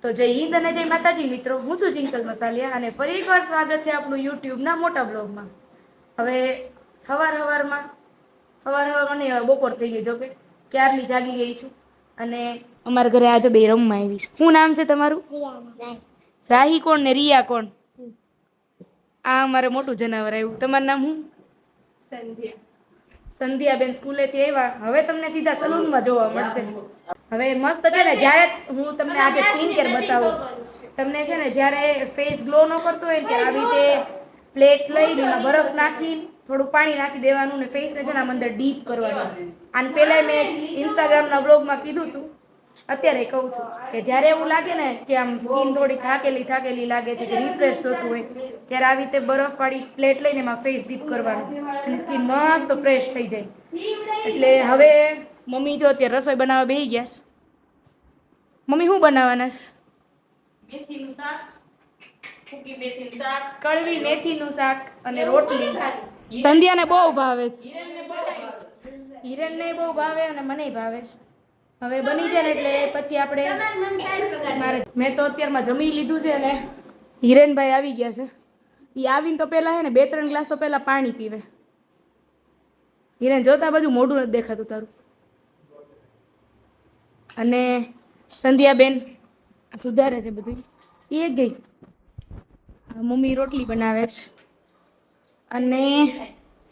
તો જય હિન્દ અને જય માતાજી મિત્રો, હું છું જિંકલ મસાલિયા અને ફરી એકવાર સ્વાગત છે આપણું યુટ્યુબના મોટા બ્લોગમાં. હવે સવારમાં નહીં, હવે બપોર થઈ ગઈ, જો કે ક્યારની જાગી ગઈ છું અને અમારા ઘરે આજે બે રમવા આવી છે. શું નામ છે તમારું? રાહી કોણ ને રિયા કોણ? આ અમારે મોટું જનાવર આવ્યું. તમારું નામ શું? સંધ્યા બેન સ્કૂલેથી આવ્યા. હવે તમને સીધા સલૂનમાં જોવા મળશે. હવે મસ્ત છે ને, જ્યારે હું તમને આજે સ્કિન કેર બતાવું, તમને છે ને જ્યારે ફેસ ગ્લો ન કરતો હોય ને ત્યારે આવી રીતે પ્લેટ લઈને એમાં બરફ નાખી થોડું પાણી નાખી દેવાનું ને ફેસને છે ને આમ અંદર ડીપ કરવાનું. આને પહેલાં મેં ઇન્સ્ટાગ્રામના બ્લોગમાં કીધું હતું, અત્યારે કહું છું કે જ્યારે એવું લાગે ને કે આમ સ્કિન થોડી થાકેલી લાગે છે કે રિફ્રેશ થતું હોય, ત્યારે આવી રીતે બરફવાળી પ્લેટ લઈને એમાં ફેસ ડીપ કરવાનું અને સ્કિન મસ્ત ફ્રેશ થઈ જાય. એટલે હવે મમ્મી જો અત્યારે રસોઈ બનાવવા બેસી ગયા છે. મમ્મી શું બનાવવાના છે? મેથીનું શાક, સૂકી મેથીનું શાક, કડવી મેથીનું શાક અને રોટલી. સંધ્યાને બહુ ભાવે છે, હિરેનને બહુ ભાવે અને મને ભાવે છે. હવે બની જાય ને એટલે પછી આપણે મેં તો અત્યારમાં જમી લીધું છે અને હિરેનભાઈ આવી ગયા છે. એ આવીને તો પહેલાં છે ને 2-3 ગ્લાસ તો પહેલાં પાણી પીવે. હિરેન જોતા બાજુ મોઢું નથી દેખાતું તારું. અને સંધ્યાબેન સુધારે છે બધું. એ ગઈ. મમ્મી રોટલી બનાવે છે અને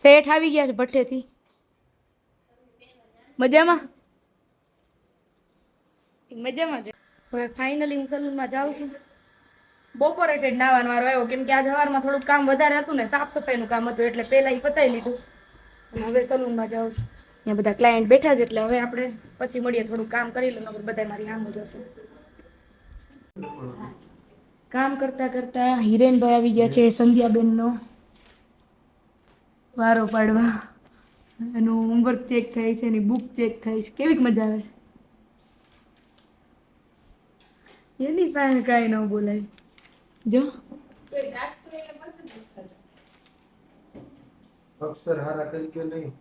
શેઠ આવી ગયા છે ભઠ્ઠેથી. મજામાં છે. હવે ફાઇનલી હું સલૂનમાં જાઉં છું. બપોરે એટલે નાવાનો વારો આવ્યો, કેમ કે આજ સવારમાં થોડુંક કામ વધારે હતું ને, સાફ સફાઈનું કામ હતું, એટલે પહેલાં એ પતાવી લીધું અને હવે સલૂનમાં જાઉં છું. ત્યાં બધા ક્લાયન્ટ બેઠા છે, એટલે હવે આપણે પછી મળીએ, થોડું કામ કરી લઉં, બધા મારી સામે જોશે. કામ કરતા હિરેનભાઈ આવી ગયા છે. સંધ્યાબેનનો વારો પાડવા, એનું હોમવર્ક ચેક થાય છે, એની બુક ચેક થાય છે. કેવીક મજા આવે છે એની પાસે કાંઈ ન બોલાય. જો અક્ષર હારા કરી કે નહીં?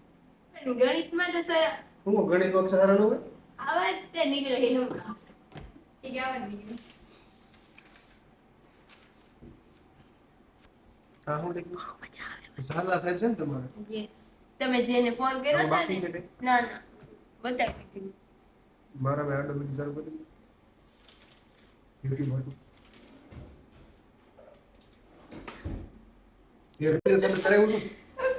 ગણિતમાં તો સર હું ગણિત અક્ષર હારા ન હોય? આવા તે નીકળે એમ કામ છે. ઈ આવા નીકળે. હા, હું લખ્યું ઝાલા સાહેબ છે ને તમારે? યસ. તમે જેને ફોન કર્યો હતો બાકી ને? છે કે? ના બતાવી દીધું. મારા ભાઈ આડો બીજી જરૂર પડી યુટ્યુબ હતું એ રીતે તમે કરાવ્યું હતું?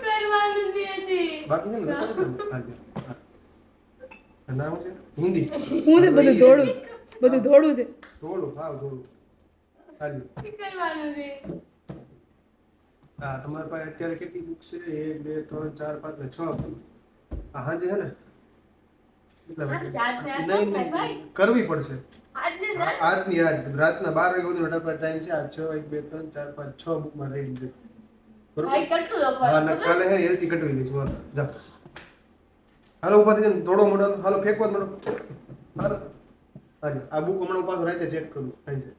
કરવાનું છે હજી. બાકી છે ને લખો તો હાજર. હા, નામ છે હિન્દી. હું છે બધું ધોળું છે. થોડું હાજર. કરવાનું છે. હા, તમારા પાસે અત્યારે કેટલી બુક છે? 1 2 3 4 5 ને 6. હા, હાજે હે ને? કેટલા વાગે? નહીં, કરવી પડશે. આજને આજની આજ રાતના 12 વાગ્યા સુધીનો ટાઈમ છે. આ 6 1 2 3 4 5 6 બુકમાં રેડી છે. બરોબર? ભાઈ કેટલું લખવાનું? હા, ના કાલે હે એલસી કટવી લઈશું. હાલો, જાઓ. હાલો, ઉભા થઈ જાઓ. થોડો મોડો હાલો, ફેંકવા મોડો. હાલો. આ બુક હમણાં પાછું રાતે ચેક કરું. અહીં છે.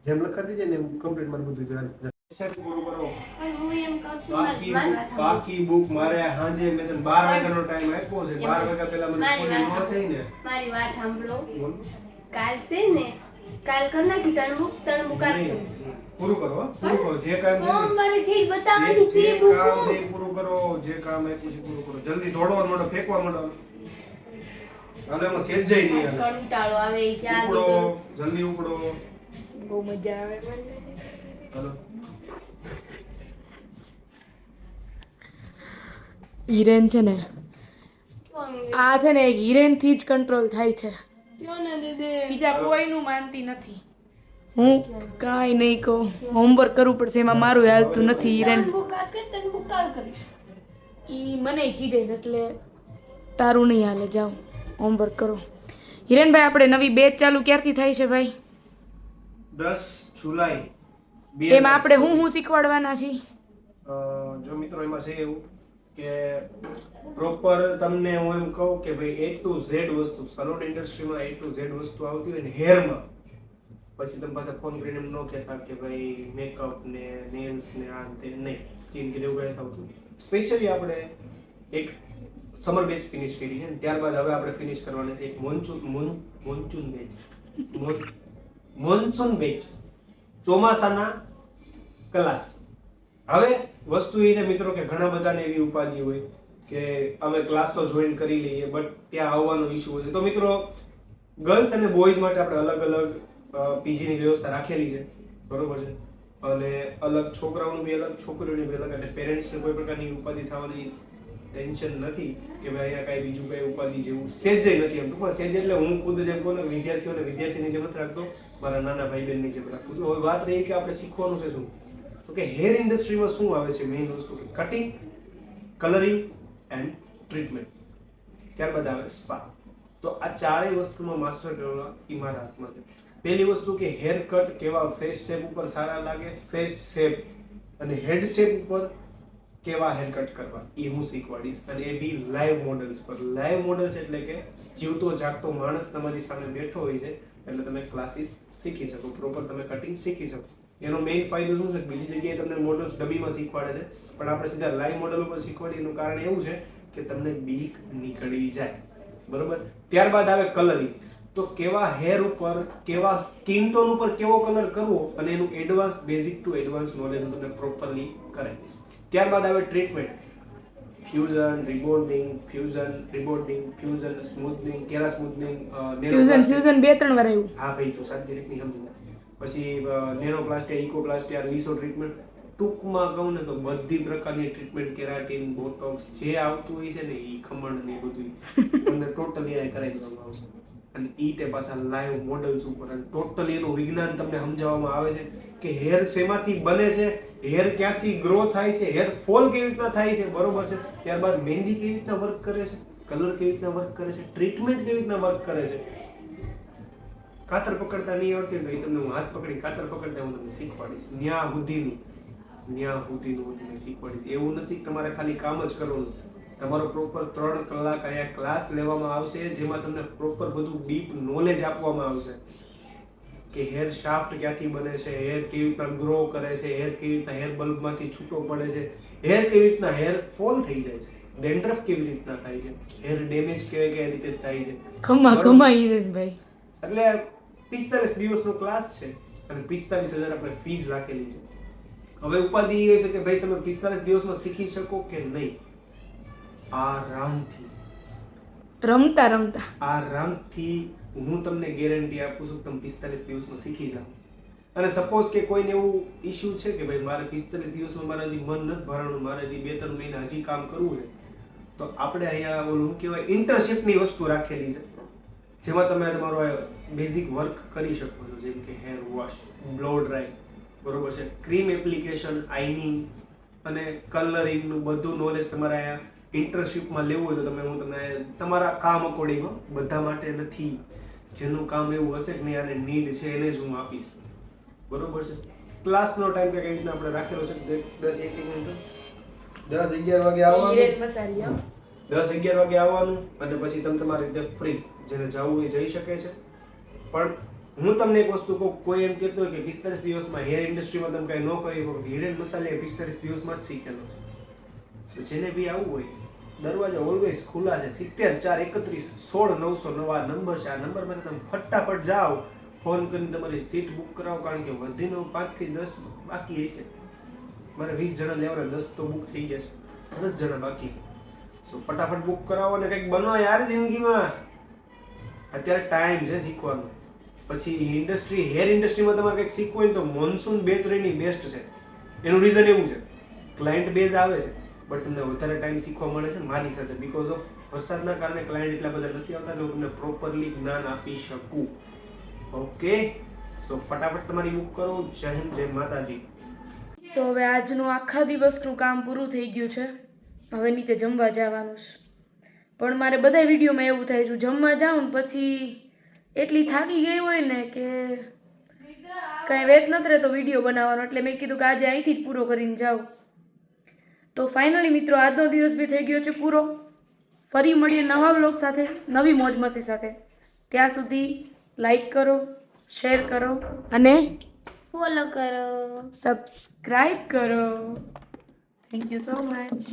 જેમ લખા દીજે ને કમ્પ્લીટ મારું બધું જોવાનું. પૂરું કરો. પણ હું એમ કહું છું મારી વાત સાંભળો. બાકી બુક મારે સાંજે મેં તને 12 વાગ્યાનો ટાઈમ આપ્યો છે. 12 વાગ્યા પહેલા મને મારી પૂરી વાત ન થઈ ને. મારી વાત સાંભળો. બોલ. કાલ છે ને, કાલ કરી નાખી તણમુક આજ નહીં, કરું. પૂરું કરો હો. પૂરું કરો. જે કામ છે ને, સોમવારે ઠીક બતાવવાની છે જે બુક. કામ છે એ પૂરું કરો. જે કામ આપ્યું છે એ પૂરું કરો. જલ્દી દોડવા માંડો, ફેંકવા માંડો. હાલો, એમાં સેજ નહીં હાલે. કંટાળો આવે ઈ ક્યાં ઉપડો, દિવસ. જલ્દી ઉપડો. બહુ મજા આવે મને. હાલો. હિરેન છે ને, કોણ? આ છે ને હિરેનથી જ કંટ્રોલ થાય છે, કયો ને દીદી. બીજા કોઈનું માનતી નથી. હું કાંઈ નહીં કહું, હોમવર્ક કરવું પડશે, એમાં મારું હાલતું નથી. હિરેન બુક આજ કરી તને બુક કાલ કરીશ. ઈ મને ખીજાય છે, એટલે તારું નહીં હાલે. જાઓ હોમવર્ક કરો. હિરેનભાઈ, આપણે નવી બેચ ચાલુ ક્યારથી થાય છે ભાઈ? 10 જુલાઈ એમાં આપણે હું શીખવાડવાના છીએ? જો મિત્રો એમાં છે એવું કે પ્રોપર તમને હું એમ કહું કે ભાઈ A to Z વસ્તુ સલૂન ઇન્ડસ્ટ્રીમાં A to Z વસ્તુ આવતી હોય ને હેરમાં, પછી તમે પાછા ફોન કરીને એમ ન કહેતા કે ભાઈ મેકઅપ ને નેલ્સ ને આ તે નહીં, સ્કિન કેર એવું કંઈ થતું. સ્પેશિયલી આપણે એક સમર બેચ ફિનિશ કરી છે ને ત્યારબાદ હવે આપણે ફિનિશ કરવાની છે એક મોન્સૂન બેચ. મોન્સૂન બેચ, ચોમાસાના ક્લાસ. હવે વસ્તુ એ છે મિત્રો કે ઘણા બધાને એવી ઉપાધિ હોય કે અમે ક્લાસ તો જોઈન કરી લઈએ બટ ત્યાં આવવાનો ઇશ્યુ હોય છે. તો મિત્રો ગર્લ્સ અને બોયઝ માટે આપણે અલગ અલગ પીજીની વ્યવસ્થા રાખેલી છે, બરોબર છે, અને અલગ છોકરાઓનું બી અલગ, છોકરીઓની બી અલગ, એટલે પેરેન્ટ્સને કોઈ પ્રકારની ઉપાધિ થવાની ટેન્શન નથી કે ભાઈ અહીંયા કાંઈ બીજું કાંઈ ઉપાધિ જેવું સેજ નથી. એમ ટૂંકમાં સેજ એટલે હું ખુદ જેમ કહું ને વિદ્યાર્થીઓને વિદ્યાર્થીની જેમ નથી રાખતો, મારા નાના ભાઈ બહેનની જેમ રાખું છું. હવે વાત રહી કે આપણે શીખવાનું છે શું, તો કે હેર ઇન્ડસ્ટ્રીમાં શું આવે છે મેઇન વસ્તુ કે કટિંગ, કલરિંગ એન્ડ ટ્રીટમેન્ટ, ત્યારબાદ આવે સ્પા. તો આ ચારેય વસ્તુમાં માસ્ટર કરવા એ મારા હાથમાં છે. પહેલી વસ્તુ કે હેર કટ કેવા ફેસ શેપ ઉપર સારા લાગે, ફેસ શેપ અને હેડ શેપ ઉપર કેવા હેર કટ કરવા એ હું શીખવાડીશ, અને એ બી લાઈવ મોડલ્સ પર. લાઈવ મોડલ્સ એટલે કે જીવતો જાગતો માણસ તમારી સામે બેઠો હોય છે, એટલે તમે ક્લાસીસ શીખી શકો, પ્રોપર તમે કટિંગ શીખી શકો. એનો મેઇન ફાયદો શું છે, બીજી જગ્યાએ તમને મોડલ્સ ડમીમાં શીખવાડે છે, પણ આપણે સીધા લાઈવ મોડલ ઉપર શીખવાડીએ એનું કારણ એવું છે કે તમને બીક નીકળી જાય, બરોબર. ત્યારબાદ આવે કલરિંગ. તો કેવા હેર ઉપર, કેવા સ્કિન ટોન ઉપર કેવો કલર કરવો, અને એનું advance, basic to advance knowledge હું તમને પ્રોપરલી કરાવીશ. ત્યારબાદ આવે ટ્રીટમેન્ટ, ફ્યુઝન, રિબોન્ડિંગ, ફ્યુઝન, સ્મૂથનિંગ, કેરા સ્મૂથનિંગ, ફ્યુઝન 2-3 વાર આવ્યું. હા ભાઈ તું સાચી રીતે નહીં સમજી. પછી નેનોપ્લાસ્ટિયા, ઇકોપ્લાસ્ટિયા, લીસો ટ્રીટમેન્ટ. ટૂંકમાં કહું ને તો બધી પ્રકારની ટ્રીટમેન્ટ, કેરાટીન, બોટોક્સ, જે આવતું હોય છે ને એ ખમણ ને બધું તમને ટોટલી આ કરાવી દેવામાં આવશે. અને ઈ તે પાછા લાઈવ મોડલ્સ ઉપર, અને ટોટલી એનું વિજ્ઞાન તમને સમજાવવામાં આવે છે કે હેર શેમાંથી બને છે, હેર ક્યાંથી ગ્રો થાય છે, હેર ફોલ કેવી રીતના થાય છે, બરોબર છે. ત્યારબાદ મહેંદી કેવી રીતના વર્ક કરે છે, કલર કેવી રીતના વર્ક કરે છે, ટ્રીટમેન્ટ કેવી રીતના વર્ક કરે છે. કાતર પકડતા નહીં આવડતી હોય તમને હું હાથ પકડી કાતર પકડતા હું તમને શીખવાડીશ. ન્યા સુધીનું હું તમને શીખવાડીશ. એવું નથી કે તમારે ખાલી કામ જ કરવાનું, તમારો પ્રોપર 3 કલાક અહીંયા ક્લાસ લેવામાં આવશે, જેમાં તમને પ્રોપર બધું ડીપ નોલેજ આપવામાં આવશે કે હેર શાફ્ટ ક્યાંથી બને છે, હેર કેવી રીતના ગ્રો કરે છે, હેર કેવી રીતના હેર બલ્બમાંથી છૂટો પડે છે, હેર કેવી રીતના હેર ફોલ થઈ જાય છે, ડેન્ડ્રફ કેવી રીતના થાય છે, હેર ડેમેજ કેવી રીતે થાય છે. કમાઈ ભાઈ. એટલે 45 દિવસનો ક્લાસ છે અને 45,000 આપણે ફીસ રાખેલી છે. હવે ઉપાધિ એ છે કે ભાઈ તમે 45 દિવસમાં શીખી શકો કે નહીં. આરામથી હું તમને ગેરંટી આપું છું કે તમે 45 દિવસમાં શીખી જાઓ. અને સપોઝ કે કોઈને એવું ઇશ્યુ છે કે ભાઈ મારે 45 દિવસમાં મારા હજી મન નથી ભરાણું, મારે હજી 2-3 મહિના હજી કામ કરવું છે, તો આપણે અહીંયા ઓલું કહેવાય ઇન્ટર્નશિપની વસ્તુ રાખેલી છે, જેમાં તમે તમારો બેઝિક વર્ક કરી શકો છો, જેમ કે હેર વોશ, બ્લો ડ્રાય, બરોબર છે, ક્રીમ એપ્લિકેશન, આઈનિંગ અને કલરિંગનું બધું નોલેજ તમારે અહીંયા ઇન્ટર્નશિપમાં લેવું હોય તો હું તમને તમારા કામ અકોર્ડિંગ, બધા માટે નથી, જેનું કામ એવું હશે કે નહીં આને નીડ છે એને જ હું આપીશ, બરોબર છે. ક્લાસનો ટાઈમ કંઈક એવી રીતના આપણે રાખેલો છે 10-11 વાગે આવવાનું, 10-11 વાગે આવવાનું, અને પછી તમે તમારી રીતે ફ્રી, જેને જવું એ જઈ શકે છે. પણ હું તમને એક વસ્તુ કહું, કોઈ એમ કહેતો હોય કે 45 દિવસમાં હેર ઇન્ડસ્ટ્રીમાં તમે કાંઈ ન કરી શકો, હિરેન મસાલે 45 દિવસમાં જ શીખેલો છે. તો જેને બી આવવું હોય દરવાજા ઓલવેઝ ખુલ્લા છે. 70-431-16-909 નંબર છે. આ નંબરમાં તમે ફટાફટ જાઓ, ફોન કરીને તમારી સીટ બુક કરાવો, કારણ કે વધીનો 5 થી 10 બાકી હશે. મારે 20 જણા લેવાના, 10 તો બુક થઈ ગયા છે, 10 જણા બાકી છે. સો ફટાફટ બુક કરાવો અને કંઈક બનો યાર જિંદગીમાં. અત્યારે ટાઈમ છે શીખવાનો. પછી હેર ઇન્ડસ્ટ્રીમાં તમારે કંઈક શીખવું હોય તો મોન્સૂન બેચ રહીની બેસ્ટ છે. એનું રીઝન એવું છે, ક્લાયન્ટ બેઝ આવે છે બટ તમને વધારે ટાઈમ શીખવા મળે છે મારી સાથે. બીકોઝ ઓફ વરસાદના કારણે ક્લાયન્ટ એટલા બધા નથી આવતા, એટલે હું તમને પ્રોપરલી જ્ઞાન આપી શકું. ઓકે, સો ફટાફટ તમારી બુક કરો. જય હિન્દ, જય માતાજી. તો હવે આજનું આખા દિવસનું કામ પૂરું થઈ ગયું છે. હવે નીચે જમવા જવાનું છે. પણ મારે બધા વિડીયોમાં એવું થાય છે, જમવા જાઉં ને પછી એટલી થાકી ગઈ હોય ને કે કાંઈ વેત નથી રહેતો વિડીયો બનાવવાનો, એટલે મેં કીધું કે આજે અહીંથી જ પૂરો કરીને જાઉં. તો ફાઇનલી મિત્રો આજનો દિવસ બી થઈ ગયો છે પૂરો. ફરી મળીએ નવા બ્લોગ સાથે, નવી મોજ મસ્તી સાથે. ત્યાં સુધી લાઈક કરો, શેર કરો અને ફોલો કરો, સબસ્ક્રાઈબ કરો. Thank you so much.